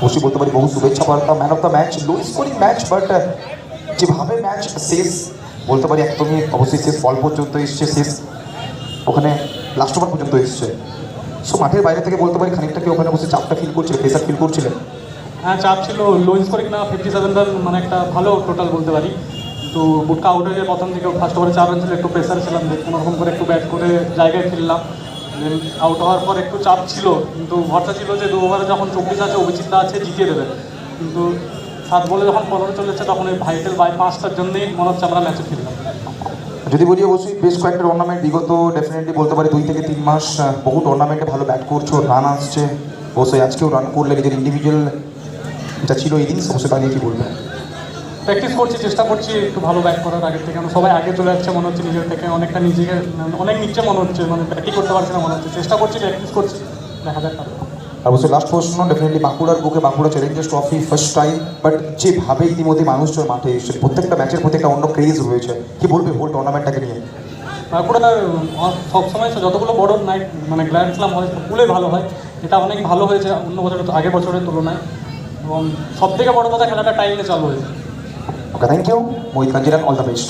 অবশ্যই বলতে পারি বহু শুভেচ্ছা বার্তা। Man of the match, low scoring match, but যেভাবে ম্যাচ শেষ বলতে পারি একদমই অবশ্যই শেষ বল পর্যন্ত এসছে, শেষ ওখানে লাস্ট ওভার পর্যন্ত এসছে। সো মাঠের বাইরে থেকে বলতে পারি খানিকটা কি ওখানে বসে চাপটা ফিল করছিল, প্রেসার ফিল করছিলেন? হ্যাঁ, চাপ ছিল। লো স্কোরিং না, 57 রান মানে একটা ভালো টোটাল বলতে পারি। তো বুটকা আউট হয়ে প্রথম থেকে ফার্স্ট ওভারে 4 রান ছিল, একটু প্রেসারে ছিলাম যে কোনোরকম করে একটু ব্যাট করে জায়গায় ফিরলাম। দেন আউট হওয়ার পর একটু চাপ ছিল, কিন্তু ভরসা ছিল যে 2 ওভারে যখন 24 আছে, অভিজিৎদা আছে, জিতিয়ে দেবে। কিন্তু 7 বলে যখন 15 চলেছে, তখন ওই ভাইটাল বাই 5টার জন্যই মনে হচ্ছে আমরা ম্যাচে ফিরলাম। যদি বলি অবশ্যই বেশ কয়েকটা টুর্নামেন্ট বিগত ডেফিনেটলি বলতে পারি 2 থেকে 3 মাস বহু টুর্নামেন্টে ভালো ব্যাট করছো, রান আসছে, অবশ্যই আজকেও রান করলে নিজের ইন্ডিভিজুয়াল যেটা ছিল ইনিংস, অবশ্যই তা নিয়ে কি বলবেন? প্র্যাকটিস করছি, চেষ্টা করছি একটু ভালো ব্যাট করার আগের থেকে। আমরা সবাই আগে চলে যাচ্ছে মনে হচ্ছে, নিজের থেকে অনেকটা নিজেকে অনেক নিচে মনে হচ্ছে, মানে ব্যাটিং করতে পারছি না মনে হচ্ছে। চেষ্টা করছি, প্র্যাকটিস করছি, দেখা যাক। অবশ্যই লাস্ট প্রশ্ন, ডেফিনেটলি বাঁকুড়ার বুকে Bankura Challengers trophy first time, but যেভাবে ইতিমধ্যে মানুষজন মাঠে এসেছে, প্রত্যেকটা ম্যাচের প্রতি একটা অন্য ক্রেজ রয়েছে, কি বলবে হোল টুর্নামেন্টটাকে নিয়ে? বাঁকুড়ার সবসময় যতগুলো বড় নাইট মানে গ্র্যান্ড স্ল্যাম হয় সবগুলোই ভালো হয়। এটা অনেক ভালো হয়েছে অন্য বছরের, আগের বছরের তুলনায়। এবং সব থেকে বড় কথা, খেলাটা টাইমে চালু হয়েছে। Okay, thank you Mohit Kanjilal, all the best.